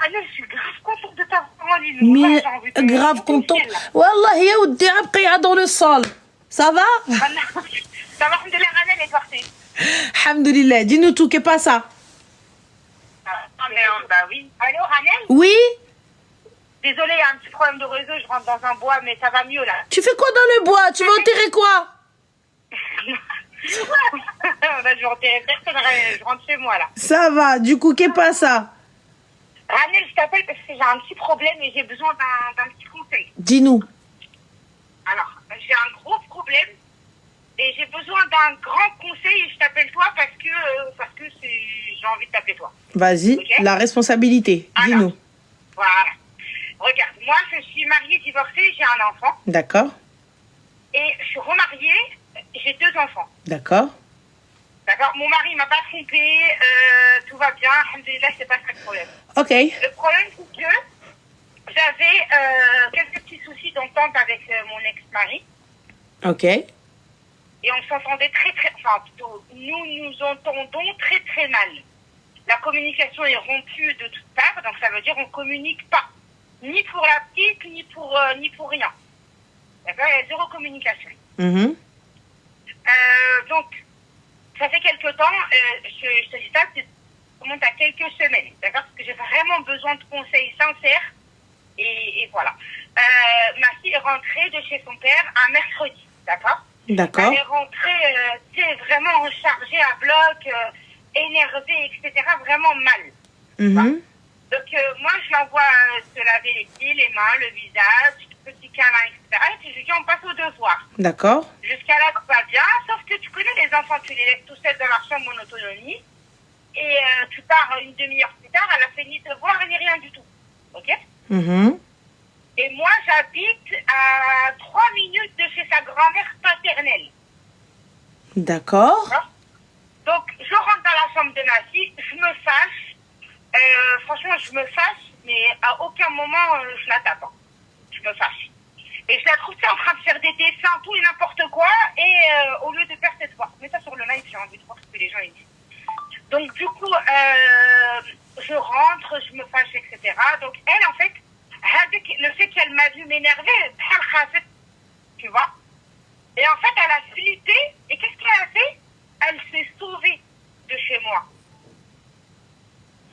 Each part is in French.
Anel, je suis grave contente de t'avoir en ligne. Mais grave contente. Wallah, ya ودي ابقي dans le sol. Ça va? Ça va, alhamdoulilah, Anel est partie. Alhamdoulilah, dis-nous tout, qu'est pas ça? Ah, mais bah oui. Allô, Anel? Oui? Désolée, il y a un petit problème de réseau, je rentre dans un bois, mais ça va mieux là. Tu fais quoi dans le bois? Tu vas enterrer quoi? Là, je vais enterrer personne, je rentre chez moi là. Ça va, du coup, qu'est pas ça? Anel, je t'appelle parce que j'ai un petit problème et j'ai besoin d'un petit conseil. Dis-nous. Alors, j'ai un gros problème et j'ai besoin d'un grand conseil et je t'appelle toi parce que j'ai envie de t'appeler toi. Vas-y, Okay? la responsabilité, dis-nous. Voilà. Regarde, moi je suis mariée, divorcée, j'ai un enfant. D'accord. Et je suis remariée, j'ai 2 enfants. D'accord. D'accord. Mon mari m'a pas trompée, tout va bien, alhamdoulilah, c'est pas ça le problème. Ok. Le problème c'est que j'avais quelques petits soucis d'entente avec mon ex-mari. Ok. Et on s'entendait enfin plutôt, nous entendons très très mal. La communication est rompue de toutes parts, donc ça veut dire on communique pas. Ni pour la petite, ni pour rien. D'accord? Il y a 0 communication. Donc, ça fait quelques temps, je te dis ça, ça remonte à quelques semaines. D'accord? Parce que j'ai vraiment besoin de conseils sincères. Et voilà. Ma fille est rentrée de chez son père un mercredi. D'accord? D'accord. Elle est rentrée, vraiment chargée à bloc, énervée, etc. Vraiment mal. Donc, moi, je l'envoie se laver les pieds, les mains, le visage, petit câlin, etc. Et puis, je lui dis, on passe aux devoirs. D'accord. Jusqu'à là, tout va bien. Sauf que tu connais les enfants, tu les laisses tout seuls dans leur chambre en autonomie. Et tu pars une demi-heure plus tard, elle a fait ni devoir ni rien du tout. OK? Et moi, j'habite à 3 minutes de chez sa grand-mère paternelle. D'accord. Donc, je rentre dans la chambre de ma fille, je me fâche. Franchement, je me fâche, mais à aucun moment, je la tape. Je me fâche. Et je la trouve en train de faire des dessins, tout et n'importe quoi, et au lieu de faire cette fois. Mais ça sur le live, j'ai envie de voir ce que les gens ils disent. Donc, du coup, je rentre, je me fâche, etc. Donc, elle, en fait, le fait qu'elle m'a vu m'énerver, tu vois. Et en fait, elle a flippé, et qu'est-ce qu'elle a fait? Elle s'est sauvée de chez moi.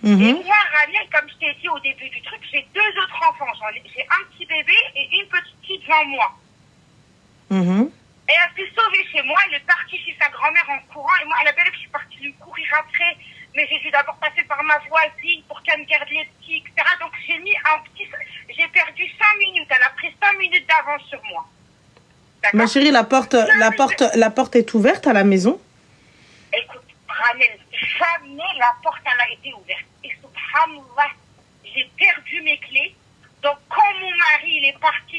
Et moi, Raniel, comme je t'ai dit au début du truc, j'ai 2 autres enfants. J'ai un petit bébé et une petite fille devant moi. Et elle s'est sauvée chez moi, elle est partie chez sa grand-mère en courant. Et moi, elle a belle que je suis partie lui courir après. Mais j'ai dû d'abord passer par ma voisine pour qu'elle me garde les petits, etc. Donc j'ai perdu 5 minutes. Elle a pris 5 minutes d'avance sur moi. Ma chérie, la porte est ouverte à la maison? Écoute, Raniel, jamais la porte elle a été ouverte. Et subhanallah, j'ai perdu mes clés. Donc quand mon mari il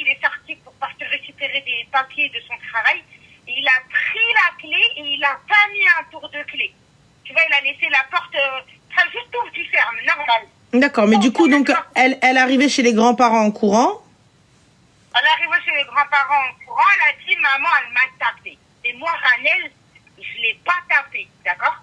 est sorti pour partir récupérer des papiers de son travail, il a pris la clé et il a pas mis un tour de clé. Tu vois, il a laissé la porte, ça juste ouvre du ferme, normal. D'accord, mais du coup, donc, elle arrivait chez les grands-parents en courant. Elle est arrivée chez les grands-parents en courant, elle a dit, maman, elle m'a tapé. Et moi, Ranel, je l'ai pas tapé, d'accord?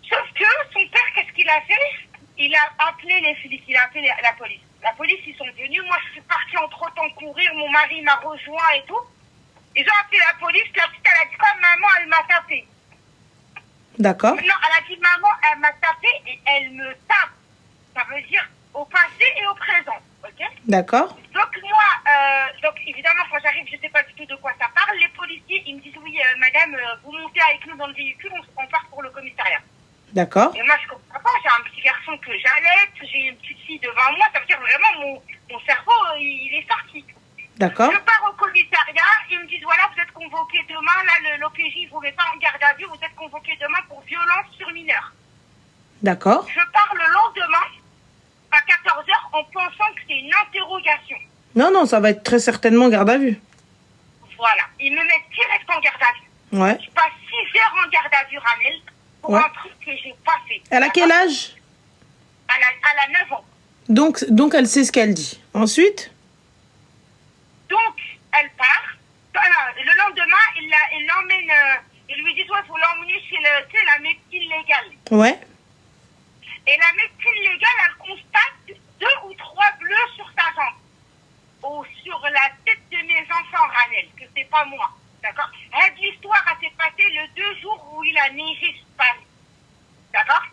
Sauf que son père, qu'est-ce qu'il a fait? Il a appelé les flics, il a appelé la police. La police, ils sont venus. Moi, je suis partie entre-temps courir. Mon mari m'a rejoint et tout. Ils ont appelé la police. La petite, elle a dit, comme maman, elle m'a tapé. D'accord. Non, elle a dit, maman, elle m'a tapé et elle me tape. Ça veut dire au passé et au présent. OK? D'accord. Donc, moi, donc évidemment, quand j'arrive, je ne sais pas du tout de quoi ça parle. Les policiers, ils me disent, oui, madame, vous montez avec nous dans le véhicule, on part pour le commissariat. D'accord. Et moi, je comprends pas. J'ai un petit garçon que j'allaite, j'ai une petite fille devant moi. Ça veut dire vraiment, mon cerveau, il est sorti. D'accord. Je pars au commissariat. Ils me disent, voilà, vous êtes convoqué demain. Là, l'OPJ, vous ne met pas en garde à vue. Vous êtes convoqué demain pour violence sur mineur. D'accord. Je pars le lendemain à 14h en pensant que c'est une interrogation. Non, ça va être très certainement garde à vue. Voilà. Ils me mettent direct en garde à vue. Ouais. Je passe 6 heures en garde à vue, Ranel, pour un truc que j'ai pas fait. Elle a quel âge? Elle a 9 ans. Donc elle sait ce qu'elle dit. Ensuite? Donc, elle part. Le lendemain, il l'emmène. Il lui dit, toi, il faut l'emmener chez la médecine légale. Ouais. Et la médecine légale, elle constate 2 ou 3 bleus sur sa jambe. Ou sur la tête de mes enfants, Ranel, que c'est pas moi. D'accord? L'histoire s'est passée le 2 jours où il a neigé sur Paris. D'accord?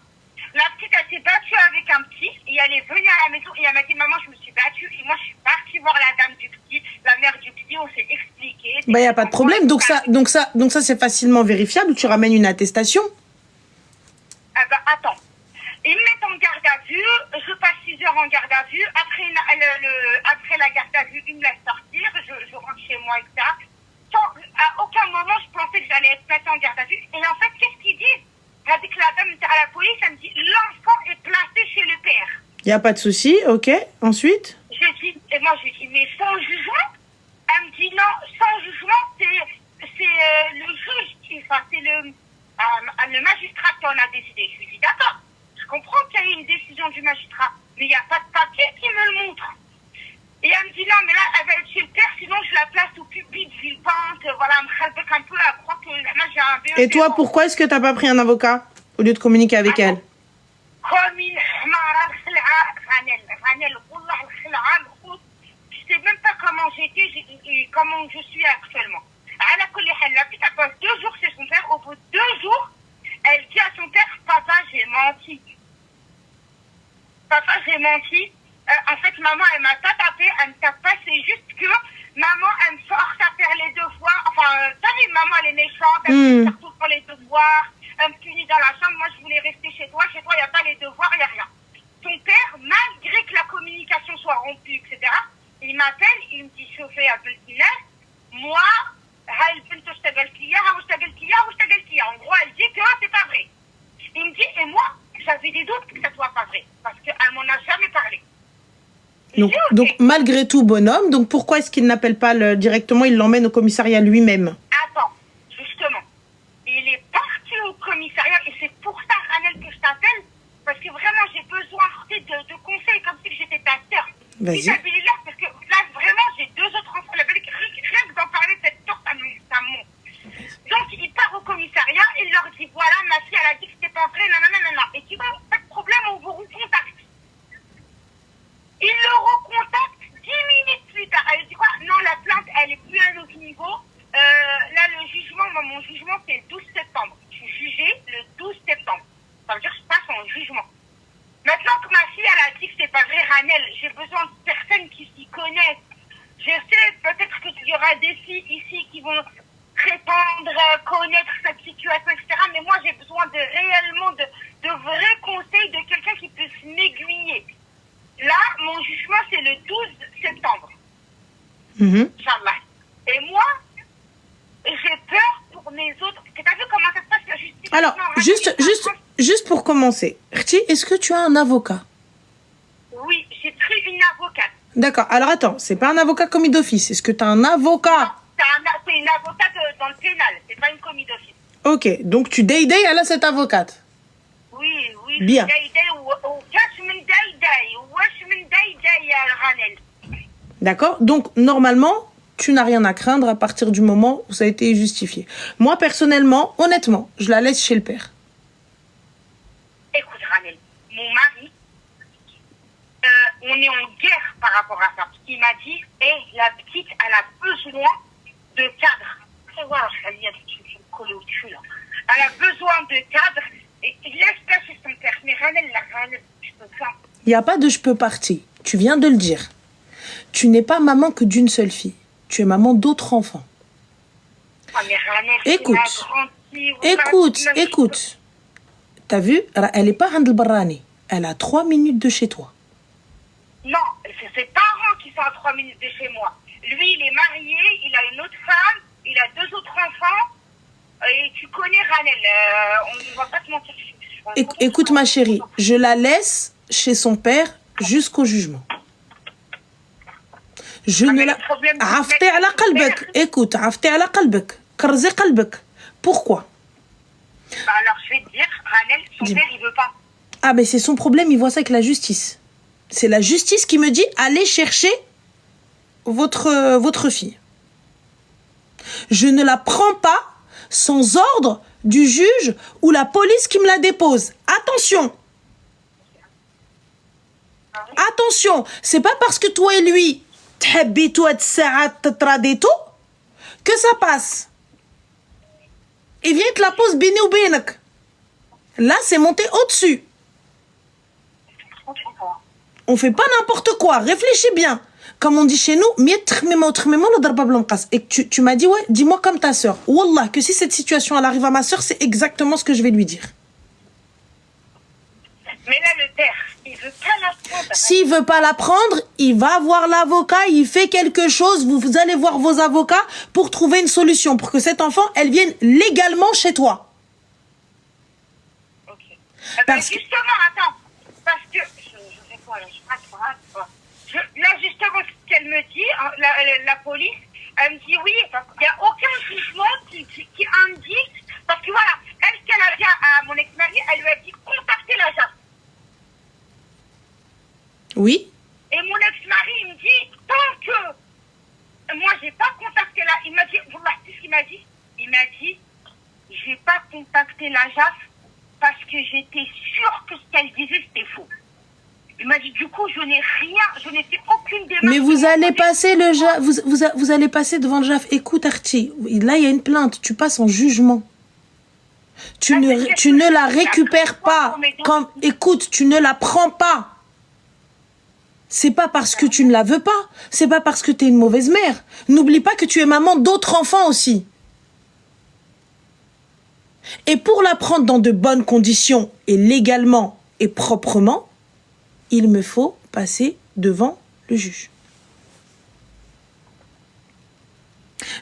La petite, elle s'est battue avec un petit, et elle est venue à la maison, et elle m'a dit, maman, je me suis battue, et moi, je suis partie voir la dame du petit, la mère du petit, on s'est expliqué. Bah, il n'y a pas de problème. Donc ça, c'est facilement vérifiable. Tu ramènes une attestation. Ah bah, attends. Ils me mettent en garde à vue, je passe 6 heures en garde à vue, après la garde à vue, ils me laissent sortir, je rentre chez moi, etc. À aucun moment, je pensais que j'allais être placée en garde à vue, et en fait, qu'est-ce qu'ils disent? Avec la dame à la police, elle me dit, l'enfant est placé chez le père. Il n'y a pas de souci, ok. Ensuite? Et moi, je lui dis, mais sans jugement? Elle me dit, non, sans jugement, c'est le juge c'est le magistrat qui en a décidé. Je lui dis, d'accord, je comprends qu'il y a eu une décision du magistrat, mais il n'y a pas de papier qui me le montre. Et elle me dit, non, mais là, elle va être chez le père, sinon je la place au pupitre, vilpante, voilà, elle me répète un peu, elle croit que là, j'ai un BE. Et toi, pourquoi est-ce que tu n'as pas pris un avocat au lieu de communiquer avec elle? Comme une Ranel, je sais même pas comment j'étais et comment je suis actuellement. La petite, elle passe 2 jours chez son père. Au bout de 2 jours, elle dit à son père, papa, j'ai menti. Papa, j'ai menti. En fait, maman, elle m'a pas tapé, elle me tape pas, c'est juste que maman, elle me force à faire les devoirs. Enfin, tu sais, maman, elle est méchante, elle me fait surtout pour les devoirs, elle me punit dans la chambre. Moi, je voulais rester chez toi, il n'y a pas les devoirs, il n'y a rien. Son père, malgré que la communication soit rompue, etc., il m'appelle, il me dit, chauffé à Belkina, moi, en gros, elle dit que c'est pas vrai. Il me dit, et moi, j'avais des doutes que ça soit pas vrai, parce qu'elle m'en a jamais parlé. Donc, malgré tout, bonhomme, donc pourquoi est-ce qu'il n'appelle pas directement, il l'emmène au commissariat lui-même? Attends, justement, il est parti au commissariat, et c'est pour ça, Ranel, que je t'appelle, parce que vraiment, j'ai besoin de conseils, comme si j'étais ta sœur. Vas-y. Parce que là, vraiment, j'ai 2 autres enfants, rien que d'en parler de cette sœur, ça me monte. Donc, il part au commissariat, il leur dit, voilà, ma fille, elle a dit que c'était pas vrai, nanana. Et tu vois, pas de problème, on vous recontacte. Il le recontacte 10 minutes plus tard. Elle dit quoi? Non, la plainte, elle est plus à notre niveau. Là, le jugement, mon jugement, c'est le 12 septembre. Je suis jugée le 12 septembre. Ça veut dire que je passe en jugement. Maintenant que ma fille, elle a dit que c'est pas vrai, Ranel, j'ai besoin de personnes qui s'y connaissent. Je sais peut-être qu'il y aura des filles ici qui vont répondre, connaître cette situation, etc. Mais moi, j'ai besoin réellement de vrais conseils, de quelqu'un qui puisse m'aiguiller. Là, mon jugement, c'est le 12 septembre. Inch'Allah. Et moi, j'ai peur pour mes autres. Tu as vu comment ça se passe, la justice? Alors, juste pour commencer, Rti, est-ce que tu as un avocat? Oui, j'ai pris une avocate. D'accord. Alors, attends, c'est pas un avocat commis d'office. Est-ce que tu as un avocat? C'est une avocate dans le pénal. C'est pas une commis d'office. Ok. Donc, tu day à cette avocate? Oui. Bien. D'accord. Donc, normalement, tu n'as rien à craindre à partir du moment où ça a été justifié. Moi, personnellement, honnêtement, je la laisse chez le père. Écoute, Ranel, mon mari, on est en guerre par rapport à ça. Il m'a dit, la petite, elle a besoin de cadre. Elle a besoin de cadre. Et laisse passer son père. Mais Ranel, je peux pas. Il n'y a pas de je peux partir. Tu viens de le dire. Tu n'es pas maman que d'une seule fille. Tu es maman d'autres enfants. Ah, mais Ranel, écoute. T'as vu? Elle n'est pas Handel Barrani. Elle a 3 minutes de chez toi. Non, c'est ses parents qui sont à 3 minutes de chez moi. Lui, il est marié, il a une autre femme, il a 2 autres enfants. Et tu connais Ranel, on ne va pas te mentir. Écoute ma chérie, je la laisse chez son père jusqu'au jugement. Je ne la... عفتي على قلبك. Écoute, عفتي على قلبك. كرزي قلبك. Pourquoi? Alors je vais te dire, Ranel, son père il veut pas. Ah mais c'est son problème, il voit ça avec la justice. C'est la justice qui me dit allez chercher votre fille. Je ne la prends pas sans ordre du juge ou la police qui me la dépose. Attention! Attention, c'est pas parce que toi et lui, تحبيتوا هاد الساعة تتراديتوا, que ça passe. Et viens te la pose بيني وبينك. Là, c'est monté au-dessus. On fait pas n'importe quoi. Réfléchis bien. Comme on dit chez nous, et tu m'as dit, ouais, dis-moi comme ta sœur. Wallah, que si cette situation elle arrive à ma sœur, c'est exactement ce que je vais lui dire. Mais là, le père, il veut pas la prendre. S'il veut pas la prendre, il va voir l'avocat, il fait quelque chose, vous allez voir vos avocats pour trouver une solution, pour que cet enfant, elle vienne légalement chez toi. Ok. Parce que- justement, attends. Parce que, je fais quoi là? Je sais pas quoi. Là, justement, ce qu'elle me dit, hein, la police, elle me dit oui, il n'y a aucun jugement qui indique, parce que voilà, elle, ce qu'elle a dit à mon ex-mari, elle lui a dit contactez la JAF. Oui. Et mon ex-mari, il me dit, tant que moi, j'ai pas contacté la... Il m'a dit, voilà, tu sais ce qu'il m'a dit? Il m'a dit, j'ai pas contacté la JAF parce que j'étais sûre que ce qu'elle disait, c'était faux. Il m'a dit, du coup, je n'ai fait aucune démarche. Mais vous allez passer le JAF, vous allez passer devant le JAF. Écoute, Archie, là, il y a une plainte, tu passes en jugement. Tu ne la récupères pas. Écoute, tu ne la prends pas. C'est pas parce que tu ne la veux pas. C'est pas parce que tu es une mauvaise mère. N'oublie pas que tu es maman d'autres enfants aussi. Et pour la prendre dans de bonnes conditions et légalement et proprement, il me faut passer devant le juge.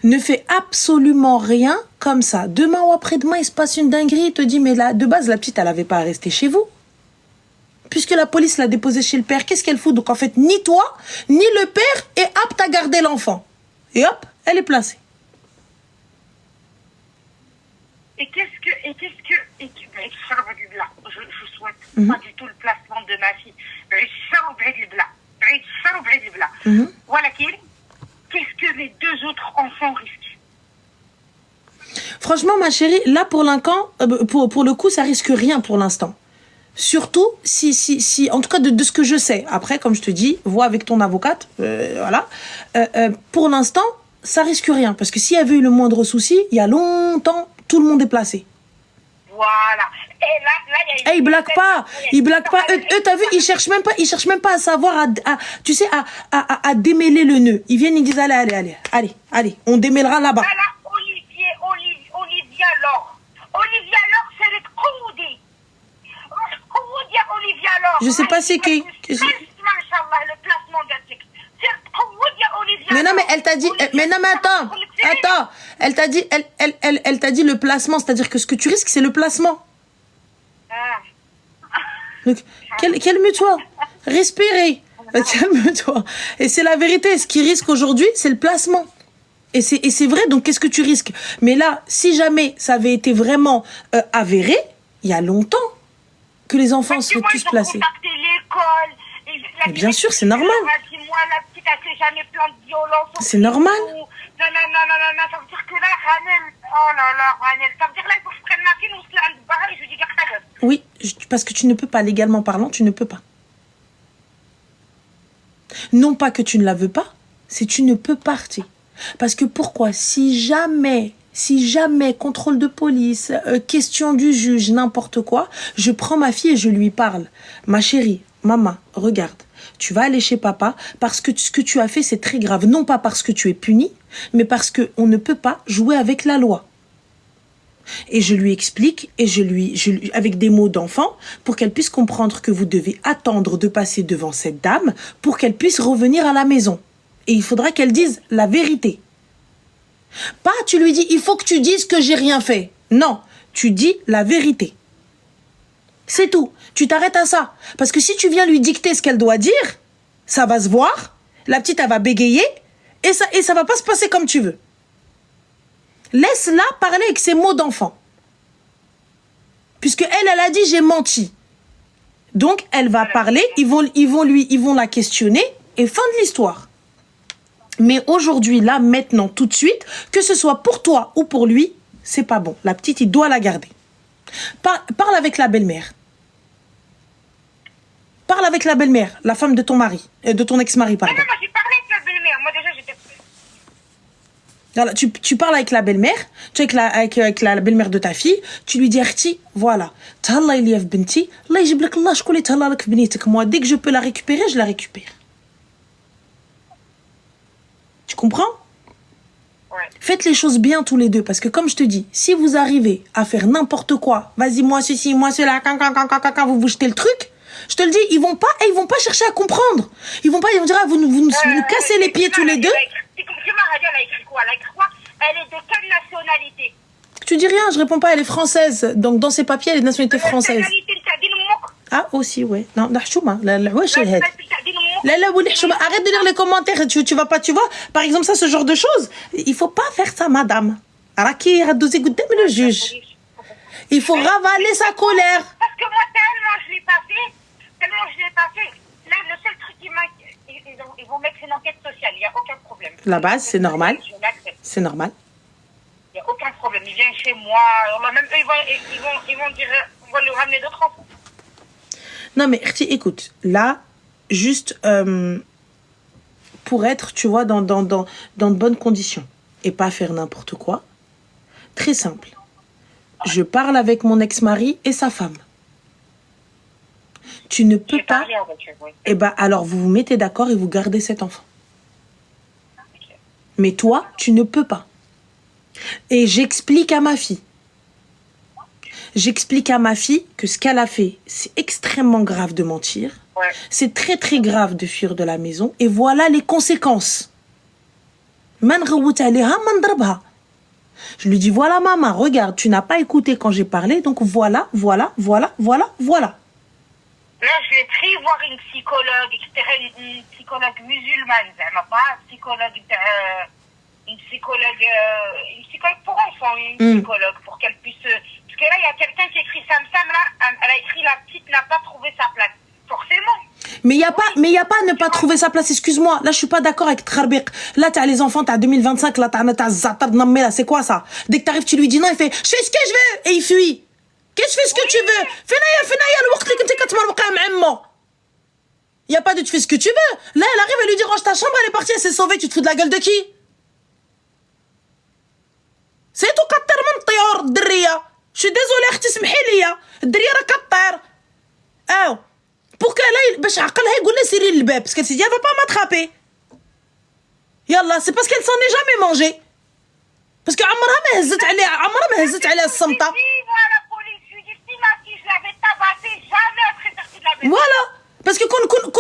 Ne fais absolument rien comme ça. Demain ou après-demain, il se passe une dinguerie. Il te dit, mais là, de base, la petite, elle n'avait pas à rester chez vous. Puisque la police l'a déposée chez le père, qu'est-ce qu'elle fout? Donc en fait, ni toi, ni le père est apte à garder l'enfant. Et hop, elle est placée. Et qu'est-ce que je souhaite pas du tout le placement de ma fille. Voilà qu'est-ce que les deux autres enfants risquent? Franchement, ma chérie, là pour le coup, ça risque rien pour l'instant. Surtout si en tout cas de ce que je sais. Après, comme je te dis, vois avec ton avocate, voilà. Pour l'instant, ça risque rien. Parce que s'il y avait eu le moindre souci, il y a longtemps, tout le monde est placé. Voilà. Et là, il y a ils blaguent pas. Ils blaguent pas. Eux, t'as vu, ils cherchent même pas à savoir, tu sais, à démêler le nœud. Ils viennent, ils disent, allez, on démêlera là-bas. Voilà, Olivia Laure. Olivia Laure, c'est le Koudi. Olivia Laure. Je sais pas c'est qui. Machallah, le placement gâtique. C'est Olivia Laure. Mais non, mais elle t'a dit, mais non, mais attends. Elle t'a dit le placement, c'est-à-dire que ce que tu risques, c'est le placement. Donc, calme-toi, respirez, calme-toi. Et c'est la vérité, ce qui risque aujourd'hui, c'est le placement. Et c'est vrai, donc qu'est-ce que tu risques? Mais là, si jamais ça avait été vraiment avéré, il y a longtemps que les enfants seraient tous placés. Mais bien sûr, c'est normal. C'est normal. Non, ça veut dire que là, Ranel, oh là là, Ranel, ça veut dire là, il faut que je prenne ma fille, on se l'a et je lui dis, garde ta gueule. Oui, parce que tu ne peux pas, légalement parlant, tu ne peux pas. Non pas que tu ne la veux pas, c'est tu ne peux partir. Parce que pourquoi? Si jamais, contrôle de police, question du juge, n'importe quoi, je prends ma fille et je lui parle. Ma chérie, maman, regarde. Tu vas aller chez papa parce que ce que tu as fait, c'est très grave. Non pas parce que tu es puni, mais parce qu'on ne peut pas jouer avec la loi. Et je lui explique, et je lui avec des mots d'enfant, pour qu'elle puisse comprendre que vous devez attendre de passer devant cette dame pour qu'elle puisse revenir à la maison. Et il faudra qu'elle dise la vérité. Pas, tu lui dis, il faut que tu dises que j'ai rien fait. Non, tu dis la vérité. C'est tout. Tu t'arrêtes à ça. Parce que si tu viens lui dicter ce qu'elle doit dire, ça va se voir, la petite, elle va bégayer, et ça va pas se passer comme tu veux. Laisse-la parler avec ses mots d'enfant. Puisque elle a dit, j'ai menti. Donc, elle va parler, ils vont la questionner, et fin de l'histoire. Mais aujourd'hui, là, maintenant, tout de suite, que ce soit pour toi ou pour lui, c'est pas bon. La petite, il doit la garder. Parle avec la belle-mère. parle avec la belle-mère, la femme de ton mari, de ton ex-mari, Non, pardon. non, moi j'ai parlé avec la belle-mère. Moi déjà j'étais. Voilà, tu parles avec la belle-mère, tu es avec la belle-mère de ta fille, tu lui dis Arti, voilà, تهلا لي في بنتي الله يجيب لك الله شكون اللي تهلا لك في بنيتك. Moi dès que je peux la récupérer, je la récupère. Tu comprends? Ouais. Faites les choses bien tous les deux, parce que comme je te dis, si vous arrivez à faire n'importe quoi, vas-y moi ceci, moi cela, quand vous jetez le truc, je te le dis, ils vont pas chercher à comprendre. Ils vont dire ah, vous nous cassez les pieds tous les deux. Elle a écrit quoi? Elle a écrit quoi? Elle est de quelle nationalité? Tu dis rien, je réponds pas, elle est française. Donc dans ses papiers, elle est de nationalité française. Ah aussi ouais. Non, نحشومة لا العواش هذا. لا ولي حشومة. Arrête de lire les commentaires, tu vas pas, tu vois. Par exemple ça, ce genre de choses, il faut pas faire ça madame. راكي هدوزي قدام le juge. Il faut ravaler sa colère. Parce que moi tellement je l'ai pas fait. Là le seul truc qui m'inquiète, ils vont mettre une enquête sociale, il y a aucun problème. La base, c'est normal. Je l'accepte. C'est normal. Il y a aucun problème, il vient chez moi, même eux ils vont dire on va lui ramener d'autres enfants. Non mais écoute, là juste pour être, tu vois, dans de bonnes conditions et pas faire n'importe quoi. Très simple. Je parle avec mon ex-mari et sa femme. Tu ne peux pas. Oui. Eh ben alors vous vous mettez d'accord et vous gardez cet enfant. Okay. Mais toi, tu ne peux pas. Et j'explique à ma fille. J'explique à ma fille que ce qu'elle a fait, c'est extrêmement grave de mentir. Ouais. C'est très très grave de fuir de la maison. Et voilà les conséquences. Je lui dis, voilà maman, regarde, tu n'as pas écouté quand j'ai parlé, donc voilà. Là, je l'ai pris voir une psychologue, etc., une psychologue musulmane, pas une psychologue pour enfants, une psychologue, pour qu'elle puisse... Parce que là, il y a quelqu'un qui écrit Sam, là, elle a écrit la petite n'a pas trouvé sa place. Forcément. Mais il y a pas ne pas trouver sa place, excuse-moi. Là, je suis pas d'accord avec Tkharbik. Là, t'as les enfants, t'as 2025, là, t'as Zatar Nammé, là, c'est quoi ça? Dès que t'arrives, tu lui dis non, il fait, je fais ce que je veux, et il fuit. Qu'est-ce que tu fais ce que tu veux? Fais-naïa, le waqt li kunti katmarwaqa m'ammo. Il y a pas de tu fais ce que tu veux. Là, elle arrive, elle lui dit range ta chambre, elle est partie, elle s'est sauvée, tu te fous de la gueule de qui? C'est tout كتر من الطيور الدرية. Je suis désolée, اختي سمحي لي. الدرية راه كطير. Oh. Pour qu'elle aille, باش عقلها يقول لها سيري للباب, parce qu'elle s'est dit elle va pas m'attraper. يلا, c'est parce qu'elle s'en est jamais mangée. Parce que عمرها ما هزت عليها الصمتة. Voilà. Parce que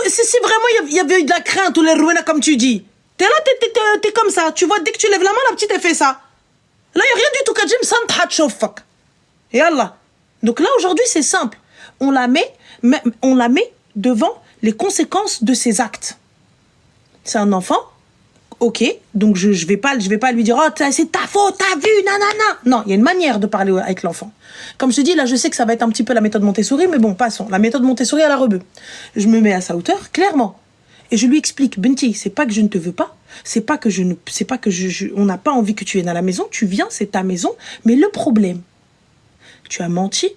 si vraiment il y avait eu de la crainte ou les ruines comme tu dis. T'es là, t'es comme ça. Tu vois, dès que tu lèves la main, la petite elle fait ça. Là, il n'y a rien du tout. Kadjim santha tchoufak. Yallah. Donc là, aujourd'hui, c'est simple. On la met devant les conséquences de ses actes. C'est un enfant. Ok, donc je vais pas lui dire oh c'est ta faute, t'as vu, nanana. Non, il y a une manière de parler avec l'enfant. Comme je te dis, là je sais que ça va être un petit peu la méthode Montessori, mais bon, passons. La méthode Montessori à la rebeu. Je me mets à sa hauteur, clairement, et je lui explique, Benti, c'est pas que je ne te veux pas, on n'a pas envie que tu viennes à la maison, tu viens, c'est ta maison, mais le problème, tu as menti.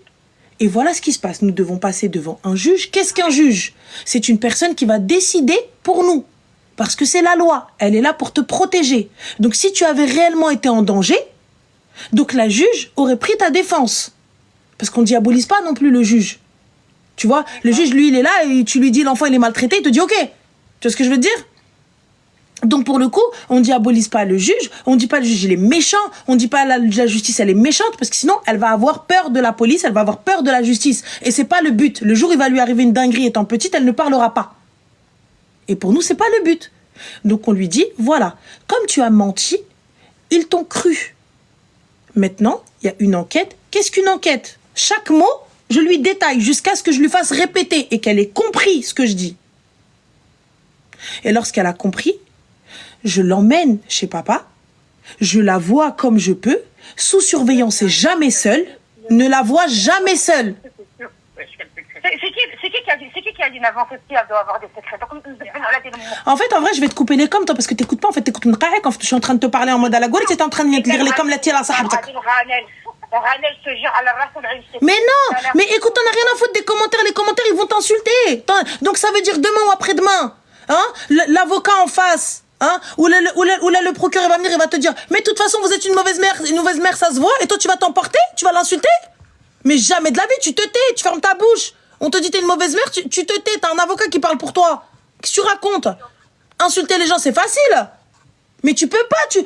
Et voilà ce qui se passe. Nous devons passer devant un juge. Qu'est-ce qu'un juge? C'est une personne qui va décider pour nous. Parce que c'est la loi, elle est là pour te protéger. Donc si tu avais réellement été en danger, donc la juge aurait pris ta défense. Parce qu'on ne diabolise pas non plus le juge. Tu vois, le juge, lui, il est là et tu lui dis l'enfant il est maltraité, il te dit ok. Tu vois ce que je veux dire? Donc pour le coup, on ne diabolise pas le juge, on ne dit pas le juge il est méchant, on ne dit pas la justice elle est méchante, parce que sinon elle va avoir peur de la police, elle va avoir peur de la justice. Et c'est pas le but. Le jour où il va lui arriver une dinguerie étant petite, elle ne parlera pas. Et pour nous, c'est pas le but. Donc on lui dit, voilà, comme tu as menti, ils t'ont cru. Maintenant, il y a une enquête. Qu'est-ce qu'une enquête? Chaque mot, je lui détaille jusqu'à ce que je lui fasse répéter et qu'elle ait compris ce que je dis. Et lorsqu'elle a compris, je l'emmène chez papa, je la vois comme je peux, sous surveillance et jamais seule, ne la vois jamais seule. C'est qui qui a dit avant que elle doit avoir des secrets? En fait, en vrai, je vais te couper les coms, toi, parce que t'écoutes pas. En fait, t'écoutes Mqaïk. En fait, je suis en train de te parler en mode à la gourde, tu es en train de lire les coms, la tire à sahabtak. Mais non, mais écoute, on n'a rien à foutre des commentaires. Les commentaires, ils vont t'insulter. Donc ça veut dire demain ou après-demain, hein, l'avocat en face, hein, ou là, le procureur va venir, il va te dire, mais de toute façon, vous êtes une mauvaise mère, ça se voit, et toi, tu vas t'emporter, tu vas l'insulter. Mais jamais de la vie, tu te tais, tu fermes ta bouche. On te dit t'es une mauvaise mère, tu te tais, t'as un avocat qui parle pour toi. Qu'est-ce que tu racontes? Insulter les gens, c'est facile. Mais tu peux pas, tu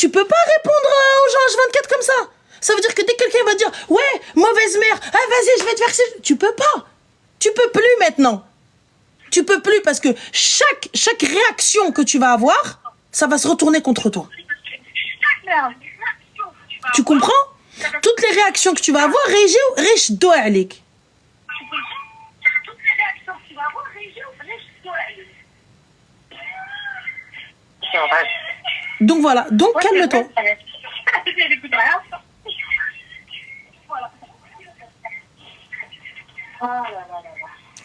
peux pas répondre aux gens H24 comme ça. Ça veut dire que dès que quelqu'un va dire, ouais, mauvaise mère, ah, vas-y, je vais te faire ci. Tu peux pas. Tu peux plus maintenant. Tu peux plus parce que chaque réaction que tu vas avoir, ça va se retourner contre toi. Tu comprends? Toutes les réactions que tu vas avoir, riche doigt alik. Donc voilà, donc calme-toi.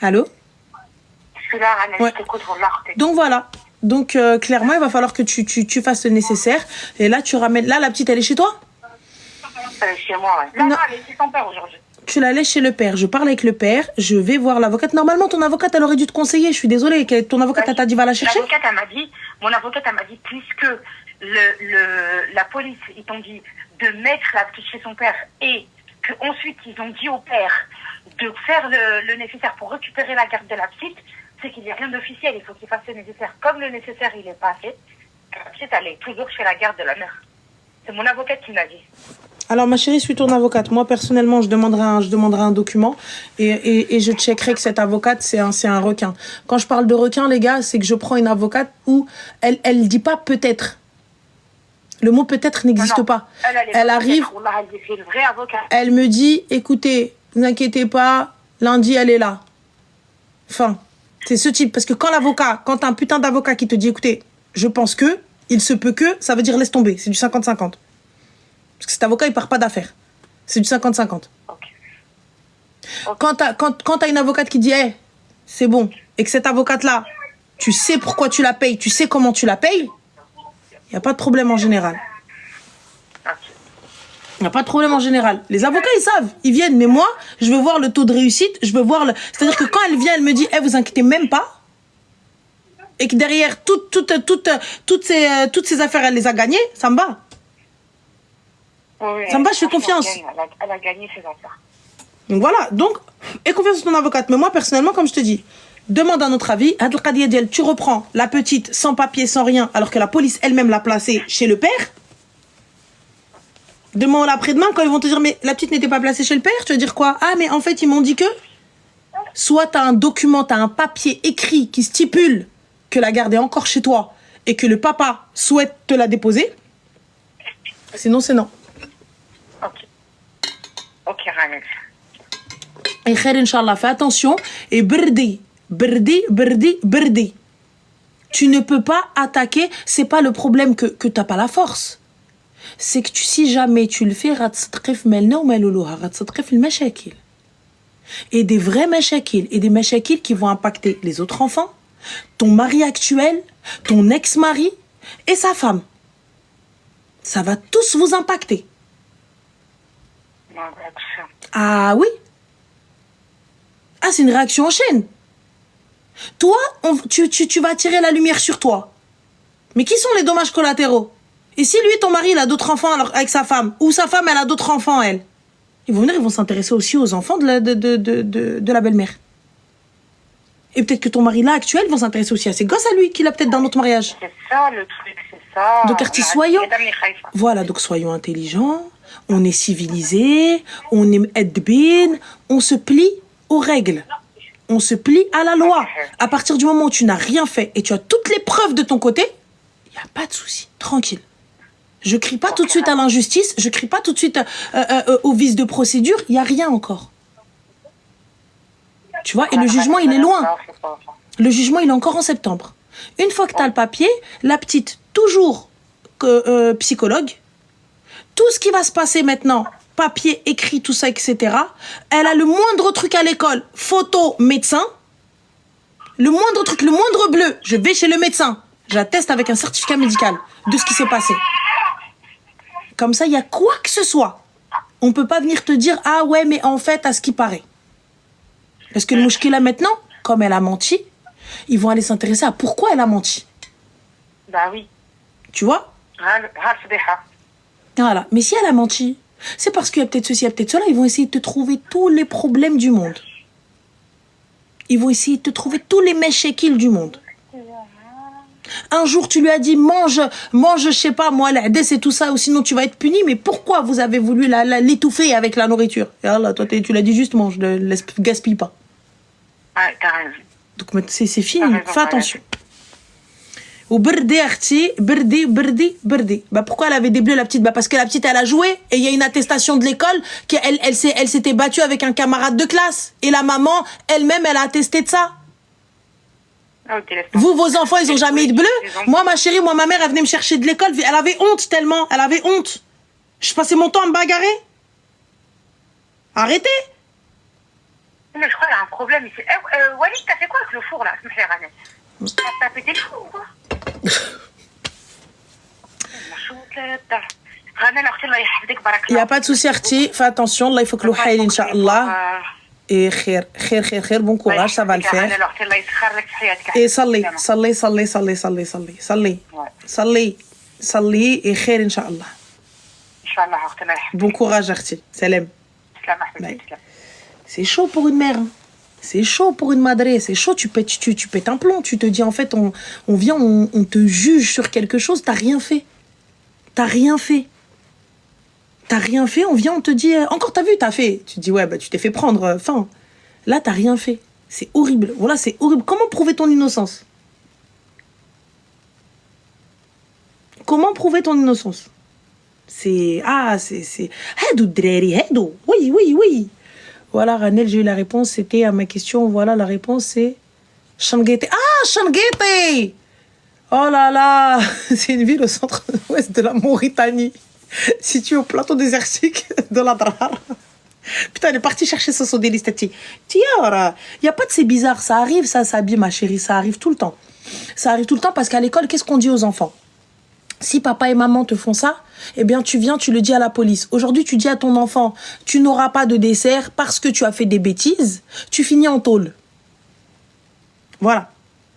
Allô? Ouais. Donc voilà. Donc clairement, il va falloir que tu fasses le nécessaire. Et là, tu ramènes. Là, la petite, elle est chez toi? Chez moi, ouais. Non, elle est chez son père aujourd'hui. Tu la laisses chez le père. Je parle avec le père. Je vais voir l'avocate. Normalement, ton avocate, elle aurait dû te conseiller. Je suis désolée. Ton avocate, elle t'a dit va la chercher. Mon avocate, elle m'a dit, puisque la police, ils t'ont dit de mettre la petite chez son père et qu'ensuite, ils ont dit au père de faire le nécessaire pour récupérer la garde de la petite, c'est qu'il n'y a rien d'officiel. Il faut qu'il fasse le nécessaire. Comme le nécessaire, il n'est pas fait, la petite, elle est toujours chez la garde de la mère. C'est mon avocate qui m'a dit. Alors, ma chérie, suis ton avocate. Moi, personnellement, je demanderai un document et je checkerai que cette avocate, c'est un requin. Quand je parle de requin, les gars, c'est que je prends une avocate où elle dit pas peut-être. Le mot peut-être n'existe pas. Elle arrive, elle me dit, écoutez, ne vous inquiétez pas, lundi, elle est là. Enfin, c'est ce type. Parce que quand t'as un putain d'avocat qui te dit, écoutez, je pense que, il se peut que, ça veut dire laisse tomber. C'est du 50-50. Parce que cet avocat, il part pas d'affaires. C'est du 50-50. Quand t'as une avocate qui dit, hey, c'est bon, et que cette avocate-là, tu sais pourquoi tu la payes, tu sais comment tu la payes, il n'y a pas de problème en général. Il n'y a pas de problème en général. Les avocats, ils savent, ils viennent. Mais moi, je veux voir le taux de réussite, je veux voir c'est-à-dire que quand elle vient, elle me dit, hey, vous inquiétez même pas, et que derrière, toutes ces affaires, elle les a gagnées, ça me va. Oui, ça me va, je fais confiance. Elle a gagné ses affaires. Donc voilà, donc, aie confiance en ton avocate. Mais moi, personnellement, comme je te dis, demande un autre avis. Tu reprends la petite sans papier, sans rien, alors que la police elle-même l'a placée chez le père. Demain ou après-demain, quand ils vont te dire, mais la petite n'était pas placée chez le père, tu vas dire quoi? Ah, mais en fait, ils m'ont dit que. Soit tu as un document, tu as un papier écrit qui stipule que la garde est encore chez toi et que le papa souhaite te la déposer. Sinon, c'est non. Ok, Ramel. Et khair, Inch'Allah, fais attention. Et berdi. Tu ne peux pas attaquer. C'est pas le problème que tu n'as pas la force. C'est que si jamais tu le fais, et des vrais mashakil, et des mashakil qui vont impacter les autres enfants, ton mari actuel, ton ex-mari et sa femme. Ça va tous vous impacter. Ah oui. Ah, c'est une réaction en chaîne. Toi, tu vas attirer la lumière sur toi. Mais qui sont les dommages collatéraux? Et si lui, ton mari, il a d'autres enfants avec sa femme, ou sa femme, elle a d'autres enfants, elle, ils vont venir, ils vont s'intéresser aussi aux enfants de la belle-mère. Et peut-être que ton mari, là, actuel, va s'intéresser aussi à ses gosses à lui, qu'il a peut-être dans notre mariage. C'est ça, le truc, c'est ça. Donc, voilà, donc soyons intelligents, on est civilisés, on est edbin, on se plie aux règles. On se plie à la loi. À partir du moment où tu n'as rien fait et tu as toutes les preuves de ton côté, il n'y a pas de souci, tranquille. Je crie pas tout de suite à l'injustice, je crie pas tout de suite au vice de procédure, il n'y a rien encore. Tu vois, et le jugement, il est loin. Le jugement, il est encore en septembre. Une fois que tu as le papier, la petite, toujours psychologue, tout ce qui va se passer maintenant, papier, écrit, tout ça, etc. Elle a le moindre truc à l'école, photo, médecin. Le moindre truc, le moindre bleu, je vais chez le médecin. J'atteste avec un certificat médical de ce qui s'est passé. Comme ça, il y a quoi que ce soit. On peut pas venir te dire, ah ouais, mais en fait, à ce qui paraît. Parce que le mouchkila maintenant, comme elle a menti, ils vont aller s'intéresser à pourquoi elle a menti. Bah oui. Tu vois? Voilà. Mais si elle a menti, c'est parce qu'il y a peut-être ceci, il y a peut-être cela, ils vont essayer de te trouver tous les problèmes du monde. Ils vont essayer de te trouver tous les méchékils du monde. Un jour, tu lui as dit, mange, je sais pas, moi, l'adès et tout ça, ou sinon tu vas être puni. Mais pourquoi vous avez voulu l'étouffer avec la nourriture? Et là, toi, tu l'as dit juste, mange, ne gaspille pas. Ouais, t'as raison. Donc, c'est fini, fais attention. Ou Berdi, Arti, Berdi. Bah, pourquoi elle avait des bleus, la petite? Bah, parce que la petite, elle a joué, et il y a une attestation de l'école qu'elle s'était battue avec un camarade de classe. Et la maman, elle-même, elle a attesté de ça. Vous, vos enfants, ils ont jamais eu de bleu. Moi, ma chérie, ma mère, elle venait me chercher de l'école. Elle avait honte tellement. Elle avait honte. Je passais mon temps à me bagarrer. Arrêtez. Mais je crois qu'il y a un problème ici. Walid, t'as fait quoi avec le four, là? T'as pété le four ou quoi? Il n'y a pas de souci, Arti. Fais attention. Là, il faut que le haïl, Inch'Allah. Et khair, bon courage, ça va le faire. Et salli, et khair, Inch'Allah. Bon courage, Arti. Salam. C'est chaud pour une mère. C'est chaud pour une madré. C'est chaud, tu pètes un plomb. Tu te dis, en fait, on vient, on te juge sur quelque chose, t'as rien fait. T'as rien fait, on vient, on te dit, encore t'as vu, t'as fait. Tu te dis, ouais, bah tu t'es fait prendre, fin. Là, t'as rien fait. C'est horrible. Voilà, c'est horrible. Comment prouver ton innocence? Comment prouver ton innocence? C'est... Hedou, dreri, hedou. Oui. Voilà, Ranel, j'ai eu la réponse. C'était à ma question. Voilà, la réponse, c'est... Changete. Ah, Changete! Oh là là, c'est une ville au centre-ouest de la Mauritanie, située au plateau désertique de la Drar. Putain, elle est partie chercher son délistati. Tiens, il n'y a pas de c'est bizarre, ça arrive, ça s'habille, ma chérie, ça arrive tout le temps. Ça arrive tout le temps parce qu'à l'école, qu'est-ce qu'on dit aux enfants? Si papa et maman te font ça, eh bien tu viens, tu le dis à la police. Aujourd'hui, tu dis à ton enfant, tu n'auras pas de dessert parce que tu as fait des bêtises, tu finis en tôle. Voilà.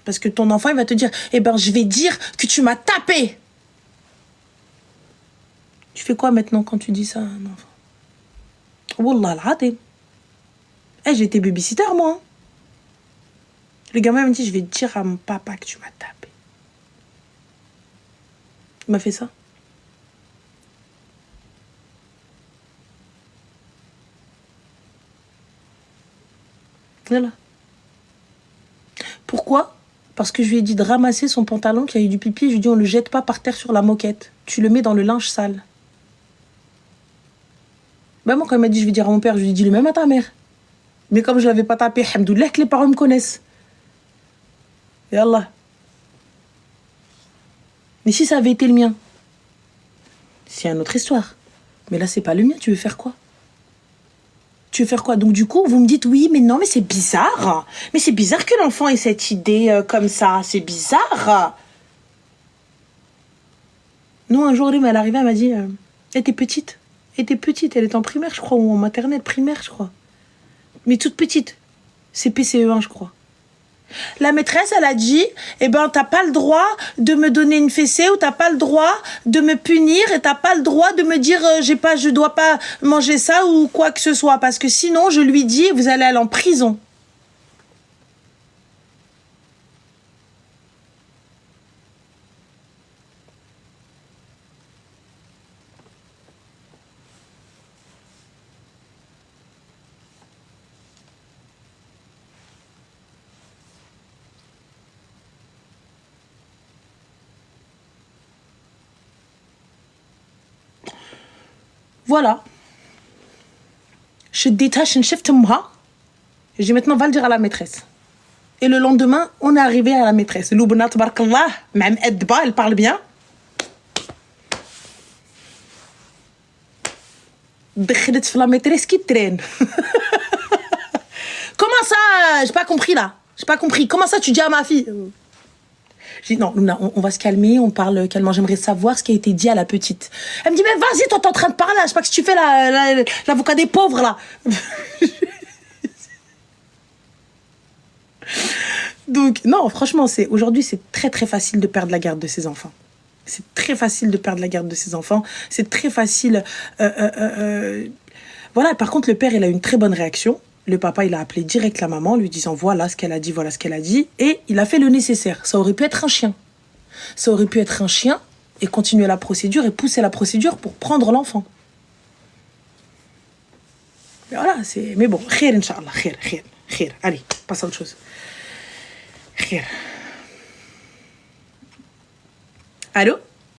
Parce que ton enfant, il va te dire, eh ben, je vais dire que tu m'as tapé. Tu fais quoi maintenant quand tu dis ça à un enfant? Wallah al-Hadim. J'ai été babysitter, moi. Le gamin me dit, je vais dire à mon papa que tu m'as tapé. Il m'a fait ça. Voilà. Pourquoi? Parce que je lui ai dit de ramasser son pantalon qui a eu du pipi. Je lui ai dit, on ne le jette pas par terre sur la moquette. Tu le mets dans le linge sale. Ben moi, quand il m'a dit, je vais dire à mon père, je lui ai dit, le même à ta mère. Mais comme je ne l'avais pas tapé, alhamdoulilah, que les parents me connaissent. Et Allah. Mais si ça avait été le mien, c'est une autre histoire. Mais là, c'est pas le mien. Tu veux faire quoi? Tu veux faire quoi? Donc du coup, vous me dites, oui, mais non, mais c'est bizarre. Mais c'est bizarre que l'enfant ait cette idée comme ça. C'est bizarre. Nous, un jour, elle est arrivée, elle m'a dit, elle était petite. Elle était en primaire, je crois, ou en maternelle, primaire, je crois. Mais toute petite. C'est PCE1, je crois. La maîtresse, elle a dit, eh ben, t'as pas le droit de me donner une fessée ou t'as pas le droit de me punir et t'as pas le droit de me dire, je dois pas manger ça ou quoi que ce soit. Parce que sinon, je lui dis, vous allez aller en prison. Voilà. Je détache une chef de moi. Je dis maintenant, va le dire à la maîtresse. Et le lendemain, on est arrivé à la maîtresse. Loubna, tabarakallah, même Edba, elle parle bien. Dekhilet la maîtresse qui traîne. Comment ça? J'ai pas compris là. J'ai pas compris. Comment ça tu dis à ma fille? J'ai dit, non, Luna, on va se calmer, on parle calmement. J'aimerais savoir ce qui a été dit à la petite. Elle me dit, mais vas-y, toi, t'es en train de parler, là. Je sais pas que tu fais l'avocat des pauvres, là. Donc, non, franchement, aujourd'hui, c'est très, très facile de perdre la garde de ses enfants. C'est très facile de perdre la garde de ses enfants. C'est très facile. Voilà, par contre, le père, il a une très bonne réaction. Le papa, il a appelé direct la maman, lui disant voilà ce qu'elle a dit, voilà ce qu'elle a dit. Et il a fait le nécessaire. Ça aurait pu être un chien. Ça aurait pu être un chien et continuer la procédure et pousser la procédure pour prendre l'enfant. Mais voilà, c'est. Mais bon, khir, Inch'Allah, khir. Allez, passe à autre chose. Khir. Allô?